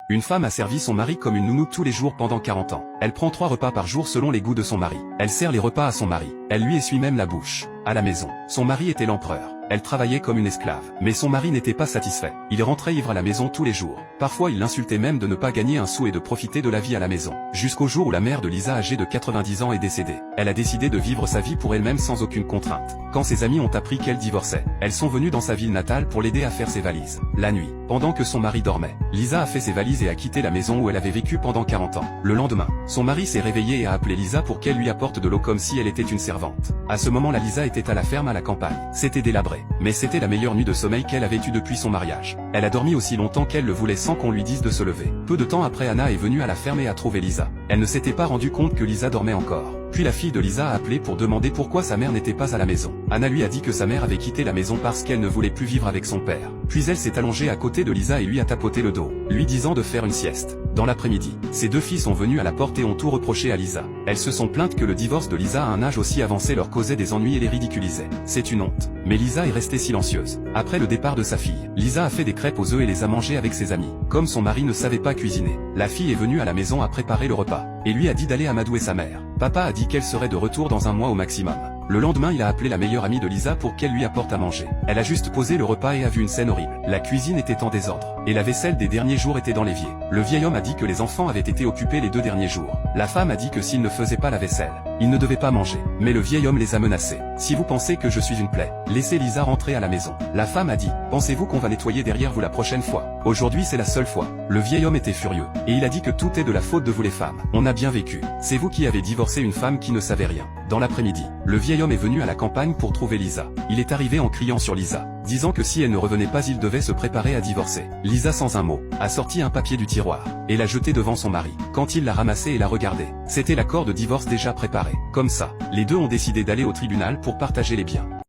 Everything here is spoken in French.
Une femme a servi son mari comme une nounou tous les jours pendant 40 ans. Elle prend 3 repas par jour selon les goûts de son mari. Elle sert les repas à son mari. Elle lui essuie même la bouche. À la maison, son mari était l'empereur. Elle travaillait comme une esclave. Mais son mari n'était pas satisfait. Il rentrait ivre à la maison tous les jours. Parfois il l'insultait même de ne pas gagner un sou et de profiter de la vie à la maison. Jusqu'au jour où la mère de Lisa, âgée de 90 ans, est décédée. Elle a décidé de vivre sa vie pour elle-même sans aucune contrainte. Quand ses amis ont appris qu'elle divorçait, elles sont venues dans sa ville natale pour l'aider à faire ses valises. La nuit, pendant que son mari dormait, Lisa a fait ses valises et a quitté la maison où elle avait vécu pendant 40 ans. Le lendemain, son mari s'est réveillé et a appelé Lisa pour qu'elle lui apporte de l'eau comme si elle était une servante. À ce moment-là, Lisa était à la ferme à la campagne. C'était délabré, mais c'était la meilleure nuit de sommeil qu'elle avait eue depuis son mariage. Elle a dormi aussi longtemps qu'elle le voulait sans qu'on lui dise de se lever. Peu de temps après, Anna est venue à la ferme et a trouvé Lisa. Elle ne s'était pas rendue compte que Lisa dormait encore. Puis la fille de Lisa a appelé pour demander pourquoi sa mère n'était pas à la maison. Anna lui a dit que sa mère avait quitté la maison parce qu'elle ne voulait plus vivre avec son père. Puis elle s'est allongée à côté de Lisa et lui a tapoté le dos, lui disant de faire une sieste. Dans l'après-midi, ses 2 filles sont venues à la porte et ont tout reproché à Lisa. Elles se sont plaintes que le divorce de Lisa à un âge aussi avancé leur causait des ennuis et les ridiculisait. C'est une honte. Mais Lisa est restée silencieuse. Après le départ de sa fille, Lisa a fait des crêpes aux œufs et les a mangées avec ses amis. Comme son mari ne savait pas cuisiner, la fille est venue à la maison à préparer le repas, et lui a dit d'aller amadouer sa mère. Papa a dit qu'elle serait de retour dans un mois au maximum. Le lendemain, il a appelé la meilleure amie de Lisa pour qu'elle lui apporte à manger. Elle a juste posé le repas et a vu une scène horrible. La cuisine était en désordre, et la vaisselle des derniers jours était dans l'évier. Le vieil homme a dit que les enfants avaient été occupés les 2 derniers jours. La femme a dit que s'ils ne faisaient pas la vaisselle, ils ne devaient pas manger. Mais le vieil homme les a menacés. Si vous pensez que je suis une plaie, laissez Lisa rentrer à la maison. La femme a dit, pensez-vous qu'on va nettoyer derrière vous la prochaine fois? Aujourd'hui c'est la seule fois. Le vieil homme était furieux, et il a dit que tout est de la faute de vous les femmes. On a bien vécu. C'est vous qui avez divorcé une femme qui ne savait rien. Dans l'après-midi, le vieil homme est venu à la campagne pour trouver Lisa. Il est arrivé en criant sur Lisa, disant que si elle ne revenait pas, il devait se préparer à divorcer. Lisa, sans un mot, a sorti un papier du tiroir et l'a jeté devant son mari. Quand il l'a ramassé et l'a regardé, c'était l'accord de divorce déjà préparé. Comme ça, les deux ont décidé d'aller au tribunal pour partager les biens.